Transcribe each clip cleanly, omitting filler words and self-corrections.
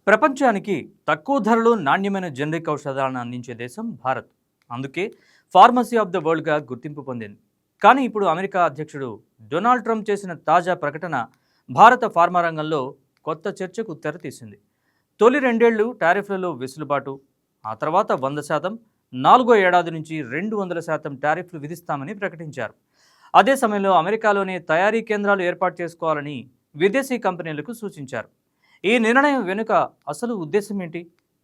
ప్రపంచానికి తక్కువ ధరలో నాణ్యమైన జనరిక్ ఔషధాలను అందించే దేశం భారత్. అందుకే ఫార్మసీ ఆఫ్ ద వరల్డ్గా గుర్తింపు పొందింది. కానీ ఇప్పుడు అమెరికా అధ్యక్షుడు డొనాల్డ్ ట్రంప్ చేసిన తాజా ప్రకటన భారత ఫార్మా రంగంలో కొత్త చర్చకు తెరతీసింది. తొలి 2 ఏళ్లు టారిఫ్లలో వెసులుబాటు, ఆ తర్వాత 100%, 4వ ఏడాది నుంచి 200% టారిఫ్లు విధిస్తామని ప్రకటించారు. అదే సమయంలో అమెరికాలోనే తయారీ కేంద్రాలు ఏర్పాటు చేసుకోవాలని విదేశీ కంపెనీలకు సూచించారు. ఈ నిర్ణయం వెనుక అసలు ఉద్దేశం ఏంటి?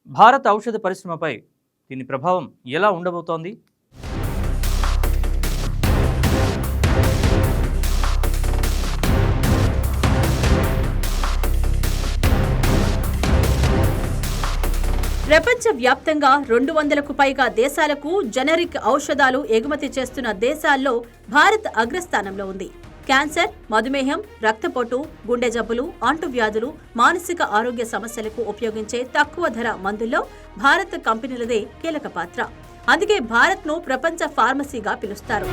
భారత ఔషధ పరిశ్రమపై దీని ప్రభావం ఎలా ఉండబోతోంది? ప్రపంచవ్యాప్తంగా 200కు పైగా దేశాలకు జనరిక్ ఔషధాలు ఎగుమతి చేస్తున్న దేశాల్లో భారత్ అగ్రస్థానంలో ఉంది. క్యాన్సర్, మధుమేహం, రక్తపోటు, గుండె జబ్బులు, అంటువ్యాధులు, మానసిక ఆరోగ్య సమస్యలకు ఉపయోగించే తక్కువ ధర మందుల్లో భారత్ కంపెనీలదే కీలక పాత్ర. అందుకే భారత్ను ప్రపంచ ఫార్మసీగా పిలుస్తారు.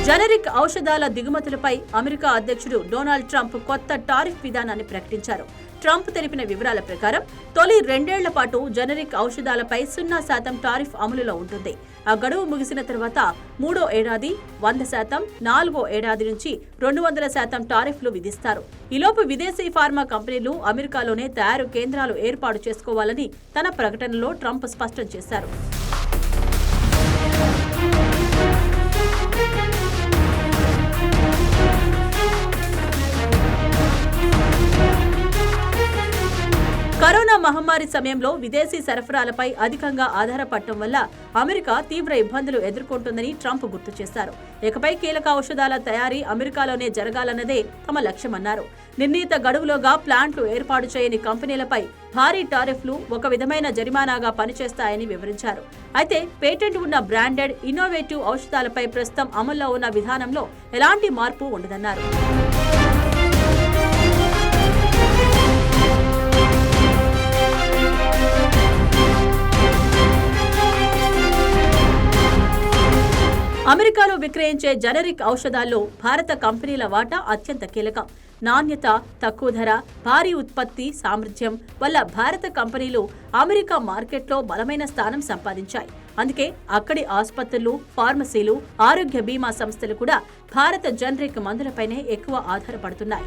జనరిక్ ఔషధాల దిగుమతులపై అమెరికా అధ్యక్షుడు డొనాల్డ్ ట్రంప్ కొత్త టారిఫ్ విధానాన్ని ప్రకటించారు. ట్రంప్ తెలిపిన వివరాల ప్రకారం తొలి 2 ఏళ్ల పాటు జనరిక్ ఔషధాలపై 0% టారిఫ్ అమలులో ఉంటుంది. ఆ గడువు ముగిసిన తర్వాత 3వ ఏడాది 100%, 4వ ఏడాది నుంచి 200% టారిఫ్లు విధిస్తారు. ఈలోపు విదేశీ ఫార్మా కంపెనీలు అమెరికాలోనే తయారు కేంద్రాలు ఏర్పాటు చేసుకోవాలని తన ప్రకటనలో ట్రంప్ స్పష్టం చేశారు. కరోనా మహమ్మారి సమయంలో విదేశీ సరఫరాలపై అధికంగా ఆధారపడటం వల్ల అమెరికా తీవ్ర ఇబ్బందులు ఎదుర్కొంటుందని ట్రంప్ గుర్తు చేశారు. ఇకపై కీలక ఔషధాల తయారీ అమెరికాలోనే జరగాలన్నదే తమ లక్ష్యమన్నారు. నిర్ణీత గడువులోగా ప్లాంట్లు ఏర్పాటు చేయని కంపెనీలపై భారీ టారిఫ్లు ఒక విధమైన జరిమానాగా పనిచేస్తాయని వివరించారు. అయితే పేటెంట్ ఉన్న బ్రాండెడ్, ఇన్నోవేటివ్ ఔషధాలపై ప్రస్తుతం అమల్లో ఉన్న విధానంలో ఎలాంటి మార్పు ఉండదన్నారు. అమెరికాలో విక్రయించే జనరిక్ ఔషధాల్లో భారత కంపెనీల వాటా అత్యంత కీలకం. నాణ్యత, తక్కువ ధర, భారీ ఉత్పత్తి సామర్థ్యం వల్ల భారత కంపెనీలు అమెరికా మార్కెట్లో బలమైన స్థానం సంపాదించాయి. అందుకే అక్కడి ఆసుపత్రులు, ఫార్మసీలు, ఆరోగ్య బీమా సంస్థలు కూడా భారత జనరిక్ మందులపైనే ఎక్కువ ఆధారపడుతున్నాయి.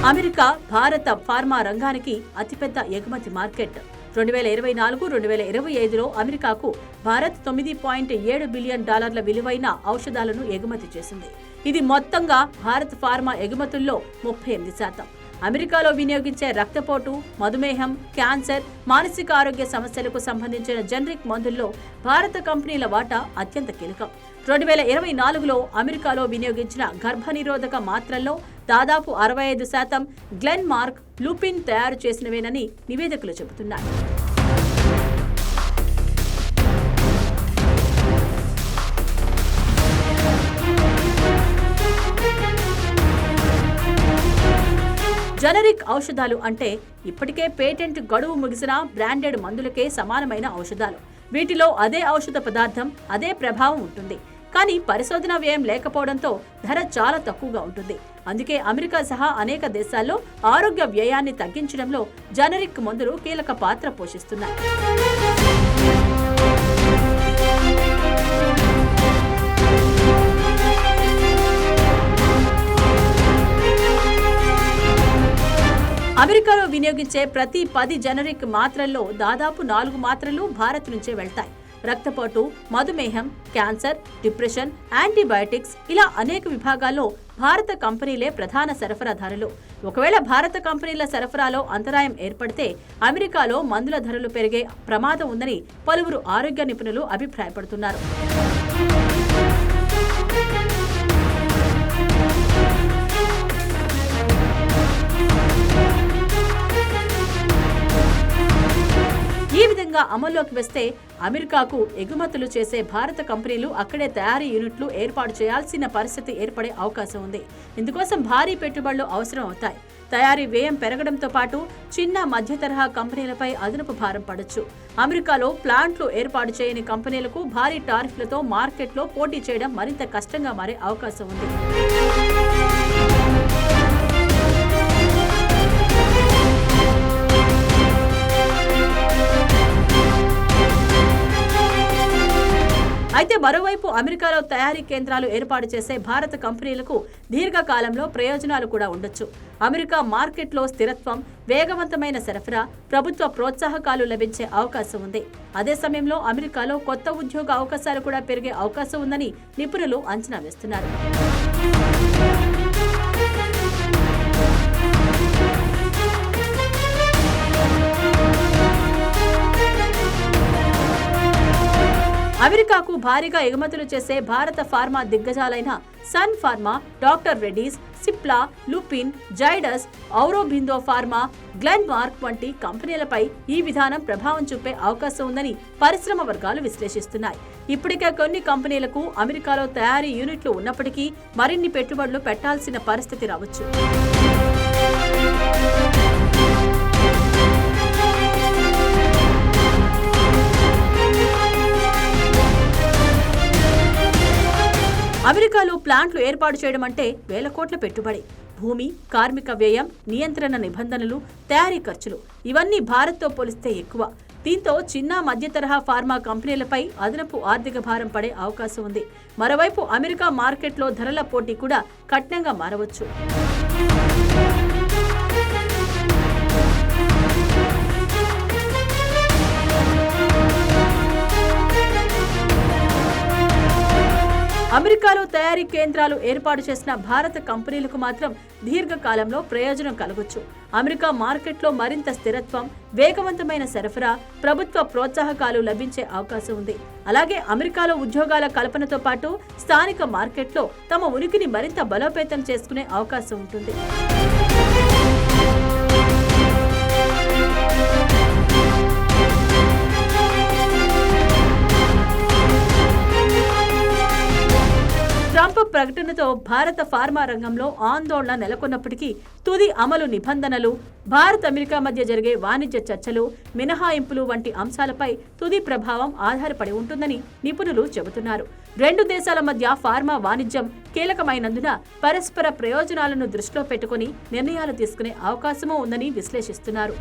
అమెరికా భారత ఫార్మా రంగానికి అతిపెద్ద ఎగుమతి మార్కెట్. 2024-2025లో అమెరికాకు భారత్ $9.7 బిలియన్ విలువైన ఔషధాలను ఎగుమతి చేసింది. ఇది మొత్తంగా భారత్ ఫార్మా ఎగుమతుల్లో 38%. అమెరికాలో వినియోగించే రక్తపోటు, మధుమేహం, క్యాన్సర్, మానసిక ఆరోగ్య సమస్యలకు సంబంధించిన జనరిక్ మందుల్లో భారత కంపెనీల వాటా అత్యంత కీలకం. 2024లో అమెరికాలో వినియోగించిన గర్భనిరోధక మాత్రల్లో దాదాపు 65% గ్లెన్ మార్క్, లూపిన్ తయారు చేసినవేనని నివేదికలు చెబుతున్నాయి. జనరిక్ ఔషధాలు అంటే ఇప్పటికే పేటెంట్ గడువు ముగిసిన బ్రాండెడ్ మందులకే సమానమైన ఔషధాలు. వీటిలో అదే ఔషధ పదార్థం, అదే ప్రభావం ఉంటుంది. కానీ పరిశోధన వ్యయం లేకపోవడంతో ధర చాలా తక్కువగా ఉంటుంది. అందుకే అమెరికా సహా అనేక దేశాల్లో ఆరోగ్య వ్యయాన్ని తగ్గించడంలో జనరిక్ మందులు కీలక పాత్ర పోషిస్తున్నాయి. అమెరికాలో వినియోగించే ప్రతి 10 జనరిక్ మాత్రల్లో దాదాపు 4 మాత్రలు భారత్ నుంచే వెళ్తాయి. రక్తపోటు, మధుమేహం, క్యాన్సర్, డిప్రెషన్, యాంటీబయాటిక్స్ ఇలా అనేక విభాగాల్లో భారత కంపెనీలే ప్రధాన సరఫరాదారులు. ఒకవేళ భారత కంపెనీల సరఫరాలో అంతరాయం ఏర్పడితే అమెరికాలో మందుల ధరలు పెరిగే ప్రమాదం ఉందని పలువురు ఆరోగ్య నిపుణులు అభిప్రాయపడుతున్నారు. ఈ విధంగా అమల్లోకి వస్తే అమెరికాకు ఎగుమతులు చేసే భారత కంపెనీలు అక్కడే తయారీ యూనిట్లు ఏర్పాటు చేయాల్సిన పరిస్థితి ఏర్పడే అవకాశం ఉంది. ఇందుకోసం భారీ పెట్టుబడులు అవసరం అవుతాయి. తయారీ వ్యయం పెరగడంతో పాటు చిన్న మధ్య తరహా కంపెనీలపై అదనపు భారం పడొచ్చు. అమెరికాలో ప్లాంట్లు ఏర్పాటు చేయని కంపెనీలకు భారీ టారిఫ్లతో మార్కెట్లో పోటీ చేయడం మరింత కష్టంగా మారే అవకాశం ఉంది. అయితే మరోవైపు అమెరికాలో తయారీ కేంద్రాలు ఏర్పాటు చేసే భారత కంపెనీలకు దీర్ఘకాలంలో ప్రయోజనాలు కూడా ఉండొచ్చు. అమెరికా మార్కెట్లో స్థిరత్వం, వేగవంతమైన సరఫరా, ప్రభుత్వ ప్రోత్సాహకాలు లభించే అవకాశం ఉంది. అదే సమయంలో అమెరికాలో కొత్త ఉద్యోగ అవకాశాలు కూడా పెరిగే అవకాశం ఉందని నిపుణులు అంచనా వేస్తున్నారు. అమెరికాకు భారీగా ఎగుమతులు చేసే భారత ఫార్మా దిగ్గజాలైన సన్ ఫార్మా, డాక్టర్ రెడ్డీస్, సిప్లా, లుపిన్, జైడస్, ఔరోబిందో ఫార్మా, గ్లెన్మార్క్ వంటి కంపెనీలపై ఈ విధానం ప్రభావం చూపే అవకాశం ఉందని పరిశ్రమ వర్గాలు విశ్లేషిస్తున్నాయి. ఇప్పటికే కొన్ని కంపెనీలకు అమెరికాలో తయారీ యూనిట్లు ఉన్నప్పటికీ మరిన్ని పెట్టుబడులు పెట్టాల్సిన పరిస్థితి రావచ్చు. అమెరికాలో ప్లాంట్లు ఏర్పాటు చేయడం అంటే వేల కోట్ల పెట్టుబడి. భూమి, కార్మిక వ్యయం, నియంత్రణ నిబంధనలు, తయారీ ఖర్చులు ఇవన్నీ భారత్తో పోలిస్తే ఎక్కువ. దీంతో చిన్న మధ్య తరహా ఫార్మా కంపెనీలపై అదనపు ఆర్థిక భారం పడే అవకాశం ఉంది. మరోవైపు అమెరికా మార్కెట్లో ధరల పోటీ కూడా కఠినంగా మారవచ్చు. అమెరికాలో తయారీ కేంద్రాలు ఏర్పాటు చేసిన భారత కంపెనీలకు మాత్రం దీర్ఘకాలంలో ప్రయోజనం కలగొచ్చు. అమెరికా మార్కెట్లో మరింత స్థిరత్వం, వేగవంతమైన సరఫరా, ప్రభుత్వ ప్రోత్సాహకాలు లభించే అవకాశం ఉంది. అలాగే అమెరికాలో ఉద్యోగాల కల్పనతో పాటు స్థానిక మార్కెట్లో తమ ఉనికిని మరింత బలోపేతం చేసుకునే అవకాశం ఉంటుంది. ట్రంప్ ప్రకటనతో భారత ఫార్మా రంగంలో ఆందోళన నెలకొన్నప్పటికీ తుది అమలు నిబంధనలు, భారత్ అమెరికా మధ్య జరిగే వాణిజ్య చర్చలు, మినహాయింపులు వంటి అంశాలపై తుది ప్రభావం ఆధారపడి ఉంటుందని నిపుణులు చెబుతున్నారు. రెండు దేశాల మధ్య ఫార్మా వాణిజ్యం కీలకమైనందున పరస్పర ప్రయోజనాలను దృష్టిలో పెట్టుకుని నిర్ణయాలు తీసుకునే అవకాశమూ ఉందని విశ్లేషిస్తున్నారు.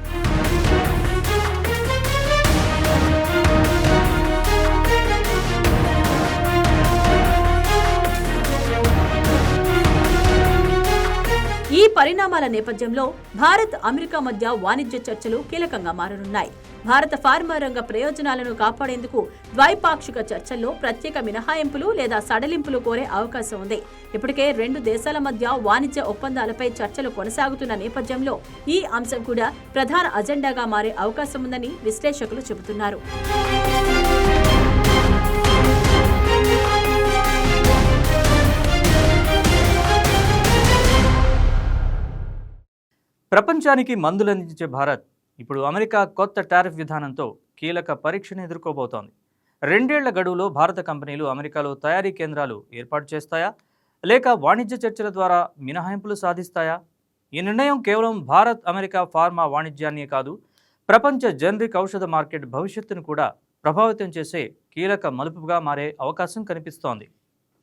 ఈ పరిణామాల నేపథ్యంలో భారత్ అమెరికా మధ్య వాణిజ్య చర్చలు కీలకంగా మారనున్నాయి. భారత ఫార్మా రంగ ప్రయోజనాలను కాపాడేందుకు ద్వైపాక్షిక చర్చల్లో ప్రత్యేక మినహాయింపులు లేదా సడలింపులు కోరే అవకాశం ఉంది. ఇప్పటికే రెండు దేశాల మధ్య వాణిజ్య ఒప్పందాలపై చర్చలు కొనసాగుతున్న నేపథ్యంలో ఈ అంశం కూడా ప్రధాన అజెండాగా మారే అవకాశం ఉందని విశ్లేషకులు చెబుతున్నారు. ప్రపంచానికి మందులందించే భారత్ ఇప్పుడు అమెరికా కొత్త టారిఫ్ విధానంతో కీలక పరీక్షను ఎదుర్కోబోతోంది. 2 ఏళ్ల గడువులో భారత కంపెనీలు అమెరికాలో తయారీ కేంద్రాలు ఏర్పాటు చేస్తాయా, లేక వాణిజ్య చర్చల ద్వారా మినహాయింపులు సాధిస్తాయా? ఈ నిర్ణయం కేవలం భారత్ అమెరికా ఫార్మా వాణిజ్యాన్నే కాదు, ప్రపంచ జనరిక్ ఔషధ మార్కెట్ భవిష్యత్తును కూడా ప్రభావితం చేసే కీలక మలుపుగా మారే అవకాశం కనిపిస్తోంది.